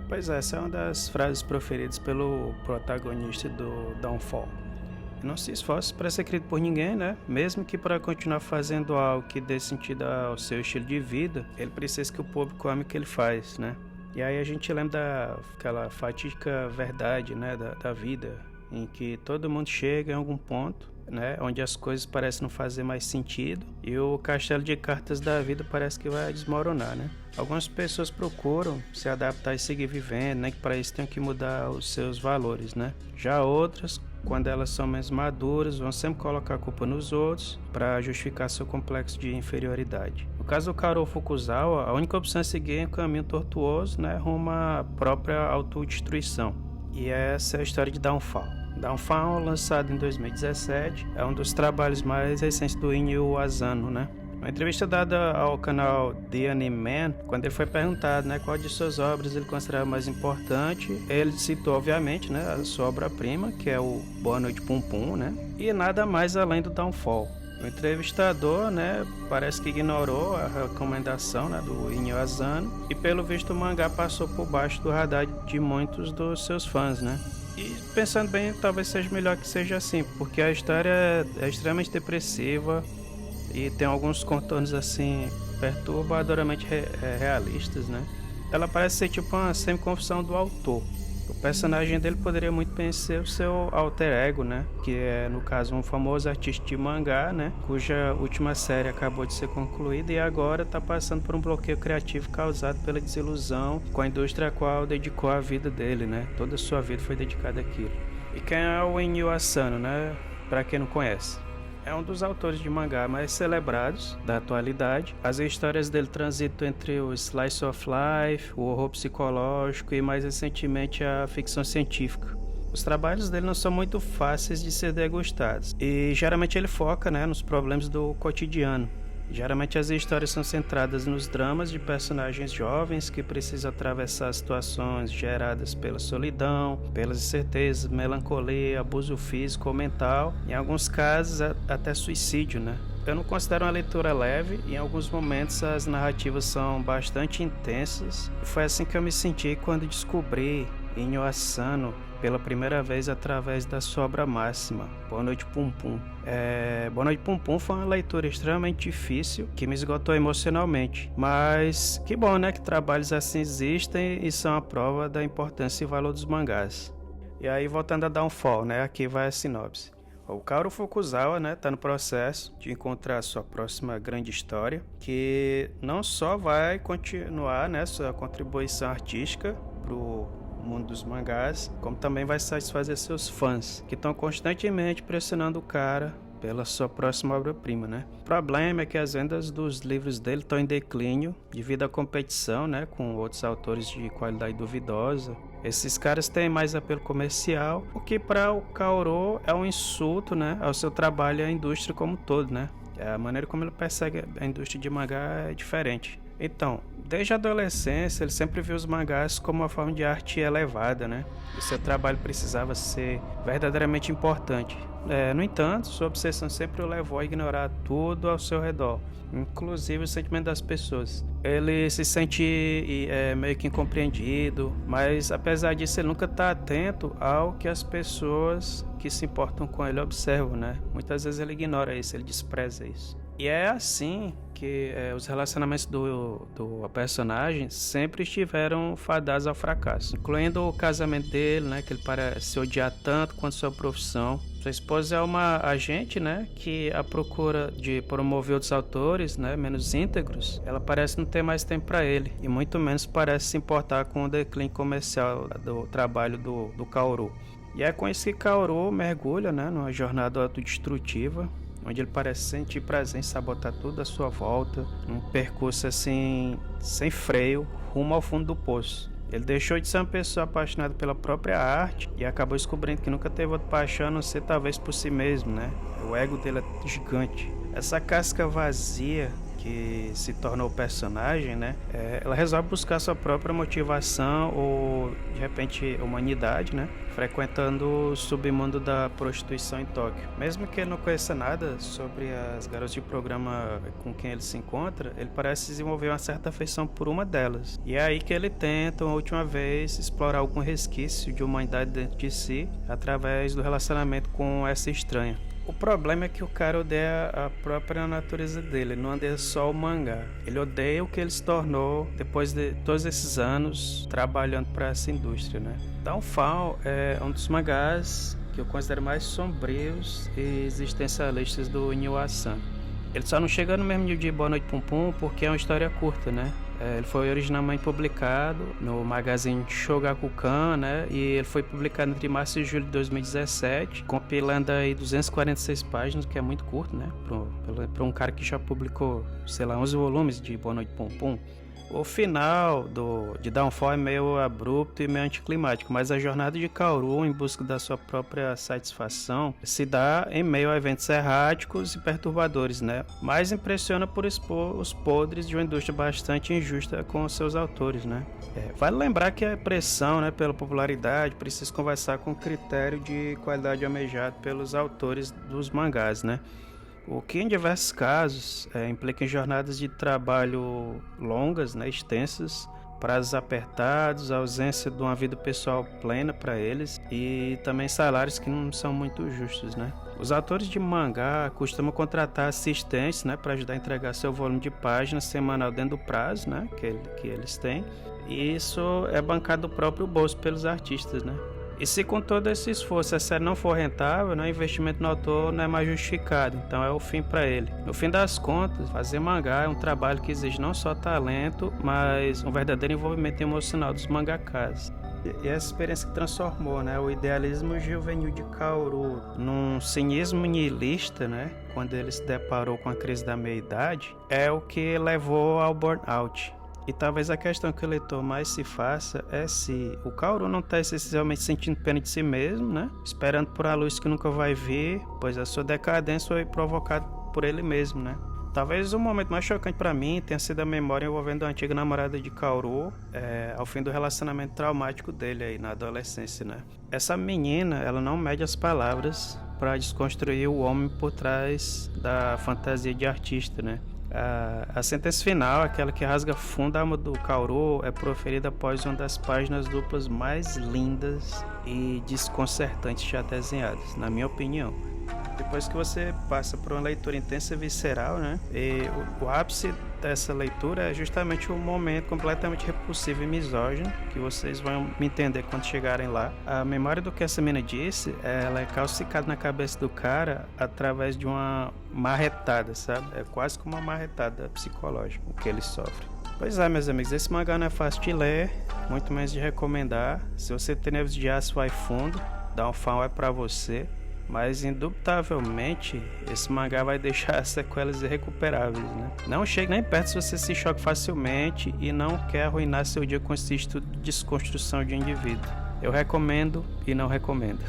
Pois é, essa é uma das frases proferidas pelo protagonista do Downfall. Não se esforce para ser querido por ninguém, né? Mesmo que para continuar fazendo algo que dê sentido ao seu estilo de vida, ele precisa que o público ame o que ele faz, né? E aí a gente lembra daquela fatídica verdade, né, da vida, em que todo mundo chega em algum ponto, né, onde as coisas parecem não fazer mais sentido e o castelo de cartas da vida parece que vai desmoronar, né? Algumas pessoas procuram se adaptar e seguir vivendo, né, que para isso tem que mudar os seus valores, né? Já outras, quando elas são mais maduras, vão sempre colocar a culpa nos outros para justificar seu complexo de inferioridade. No caso do Karou Fukuzawa, a única opção é seguir um caminho tortuoso, né, rumo à própria autodestruição. E essa é a história de Downfall. Downfall, lançado em 2017, é um dos trabalhos mais recentes do Inyo Asano, né? Uma entrevista dada ao canal The Anime Man, quando ele foi perguntado, né, qual de suas obras ele considerava mais importante, ele citou, obviamente, né, a sua obra-prima, que é o Boa Noite Pum Pum, né, e nada mais além do Downfall. O entrevistador, né, parece que ignorou a recomendação, né, do Inyo Asano, e pelo visto o mangá passou por baixo do radar de muitos dos seus fãs, né. E pensando bem, talvez seja melhor que seja assim, porque a história é extremamente depressiva, e tem alguns contornos assim perturbadoramente realistas, né? Ela parece ser tipo uma semi-confissão do autor. O personagem dele poderia muito bem ser o seu alter ego, né? Que é, no caso, um famoso artista de mangá, né? Cuja última série acabou de ser concluída e agora está passando por um bloqueio criativo causado pela desilusão com a indústria a qual dedicou a vida dele, né? Toda a sua vida foi dedicada àquilo. E quem é o Inyo Asano, né? Para quem não conhece. É um dos autores de mangá mais celebrados da atualidade. As histórias dele transitam entre o slice of life, o horror psicológico e mais recentemente a ficção científica. Os trabalhos dele não são muito fáceis de ser degustados e geralmente ele foca, né, nos problemas do cotidiano. Geralmente as histórias são centradas nos dramas de personagens jovens que precisam atravessar situações geradas pela solidão, pelas incertezas, melancolia, abuso físico ou mental, em alguns casos até suicídio, né? Eu não considero uma leitura leve, em alguns momentos as narrativas são bastante intensas. E foi assim que eu me senti quando descobri Inyo Asano pela primeira vez através da sua obra máxima, Boa Noite Pum Pum. Boa Noite Pum Pum foi uma leitura extremamente difícil, que me esgotou emocionalmente. Mas que bom, né, que trabalhos assim existem e são a prova da importância e valor dos mangás. E aí, voltando a Downfall, né, aqui vai a sinopse. O Karou Fukuzawa, né, tá no processo de encontrar a sua próxima grande história, que não só vai continuar, né, sua contribuição artística pro mundo dos mangás, como também vai satisfazer seus fãs, que estão constantemente pressionando o cara pela sua próxima obra-prima, né? O problema é que as vendas dos livros dele estão em declínio devido à competição, né, com outros autores de qualidade duvidosa. Esses caras têm mais apelo comercial, o que para o Karou é um insulto, né, ao seu trabalho e à indústria como um todo, né? A maneira como ele persegue a indústria de mangá é diferente. Então, desde a adolescência, ele sempre viu os mangás como uma forma de arte elevada, né? E seu trabalho precisava ser verdadeiramente importante. No entanto, sua obsessão sempre o levou a ignorar tudo ao seu redor, inclusive o sentimento das pessoas. Ele se sente meio que incompreendido, mas apesar disso ele nunca está atento ao que as pessoas que se importam com ele observam, né? Muitas vezes ele ignora isso, ele despreza isso. E é assim que os relacionamentos do personagem sempre estiveram fadados ao fracasso, incluindo o casamento dele, né, que ele parece odiar tanto quanto sua profissão. Sua esposa é uma agente, né, que à procura de promover outros autores, né, menos íntegros, ela parece não ter mais tempo para ele e muito menos parece se importar com o declínio comercial do trabalho do Karou. E é com isso que Karou mergulha, né, numa jornada autodestrutiva, onde ele parece sentir prazer em sabotar tudo à sua volta, num percurso assim, sem freio, rumo ao fundo do poço. Ele deixou de ser uma pessoa apaixonada pela própria arte e acabou descobrindo que nunca teve outra paixão a não ser talvez por si mesmo, né? O ego dele é gigante. Essa casca vazia que se tornou o personagem, né? Ela resolve buscar sua própria motivação ou, de repente, humanidade, né? frequentando o submundo da prostituição em Tóquio. Mesmo que ele não conheça nada sobre as garotas de programa com quem ele se encontra, ele parece desenvolver uma certa afeição por uma delas. E é aí que ele tenta, uma última vez, explorar algum resquício de humanidade dentro de si, através do relacionamento com essa estranha. O problema é que o cara odeia a própria natureza dele, ele não odeia só o mangá. Ele odeia o que ele se tornou depois de todos esses anos trabalhando para essa indústria, né? Downfall é um dos mangás que eu considero mais sombrios e existencialistas do Inuyasha. Ele só não chega no mesmo nível de Boa Noite Pum Pum porque é uma história curta, né? Ele foi originalmente publicado no magazine Shogakukan, né? E ele foi publicado entre março e julho de 2017, compilando aí 246 páginas, que é muito curto, né? Para um cara que já publicou, sei lá, 11 volumes de Boa Noite Pum Pum. O final de Downfall é meio abrupto e meio anticlimático, mas a jornada de Kaoru em busca da sua própria satisfação se dá em meio a eventos erráticos e perturbadores, né? Mas impressiona por expor os podres de uma indústria bastante injusta com seus autores, né? Vale lembrar que a pressão, né, pela popularidade precisa conversar com o critério de qualidade almejado pelos autores dos mangás, né? O que em diversos casos implica em jornadas de trabalho longas, né, extensas, prazos apertados, ausência de uma vida pessoal plena para eles e também salários que não são muito justos, né? Os autores de mangá costumam contratar assistentes, né, para ajudar a entregar seu volume de páginas semanal dentro do prazo, né, que eles têm, e isso é bancado do próprio bolso pelos artistas, né? E se com todo esse esforço a série não for rentável, né, o investimento no autor não é mais justificado, então é o fim para ele. No fim das contas, fazer mangá é um trabalho que exige não só talento, mas um verdadeiro envolvimento emocional dos mangakas. E essa experiência que transformou, né, o idealismo juvenil de Kaoru num cinismo nihilista, né, quando ele se deparou com a crise da meia-idade, é o que levou ao burnout. E talvez a questão que o leitor mais se faça é se o Kaoru não está essencialmente sentindo pena de si mesmo, né? Esperando por a luz que nunca vai vir, pois a sua decadência foi provocada por ele mesmo, né? Talvez o momento mais chocante para mim tenha sido a memória envolvendo a antiga namorada de Kaoru ao fim do relacionamento traumático dele aí na adolescência, né? Essa menina, ela não mede as palavras para desconstruir o homem por trás da fantasia de artista, né? A sentença final, aquela que rasga fundo a alma do Kaoru, é proferida após uma das páginas duplas mais lindas e desconcertantes já desenhadas, na minha opinião. Depois que você passa por uma leitura intensa e visceral, né? E o ápice dessa leitura é justamente um momento completamente repulsivo e misógino, que vocês vão me entender quando chegarem lá. A memória do que essa menina disse, ela é calcicada na cabeça do cara através de uma marretada, sabe? É quase como uma marretada psicológica, o que ele sofre. Pois é, meus amigos, esse mangá não é fácil de ler, muito menos de recomendar. Se você tem nervos de aço, vai fundo, Downfall é pra você. Mas indubitavelmente esse mangá vai deixar sequelas irrecuperáveis, né? Não chegue nem perto se você se choca facilmente e não quer arruinar seu dia com esse estudo de desconstrução de indivíduo. Eu recomendo e não recomendo.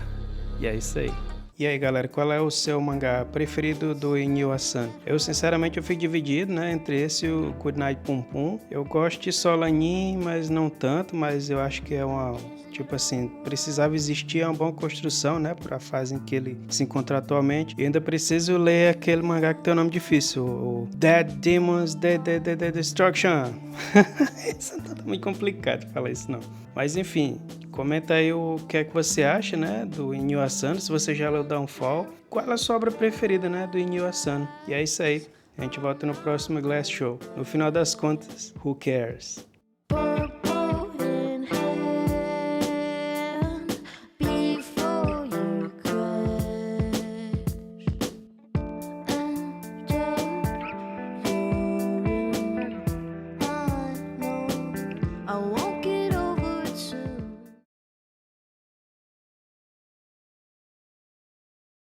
E é isso aí. E aí, galera, qual é o seu mangá preferido do Inuyasha? Eu sinceramente fico dividido, né, entre esse e o Goodnight Pum Pum. Eu gosto de Solanin, mas não tanto, mas eu acho que é uma... Tipo assim, precisava existir uma boa construção, né, para a fase em que ele se encontra atualmente. E ainda preciso ler aquele mangá que tem um nome difícil, o Dead Demons Destruction. Isso não tá muito complicado falar isso não. Mas enfim, comenta aí o que é que você acha, né, do Inuyasha, se você já leu Downfall. Qual é a sua obra preferida, né, do Inuyasha? E é isso aí. A gente volta no próximo Glass Show. No final das contas, who cares?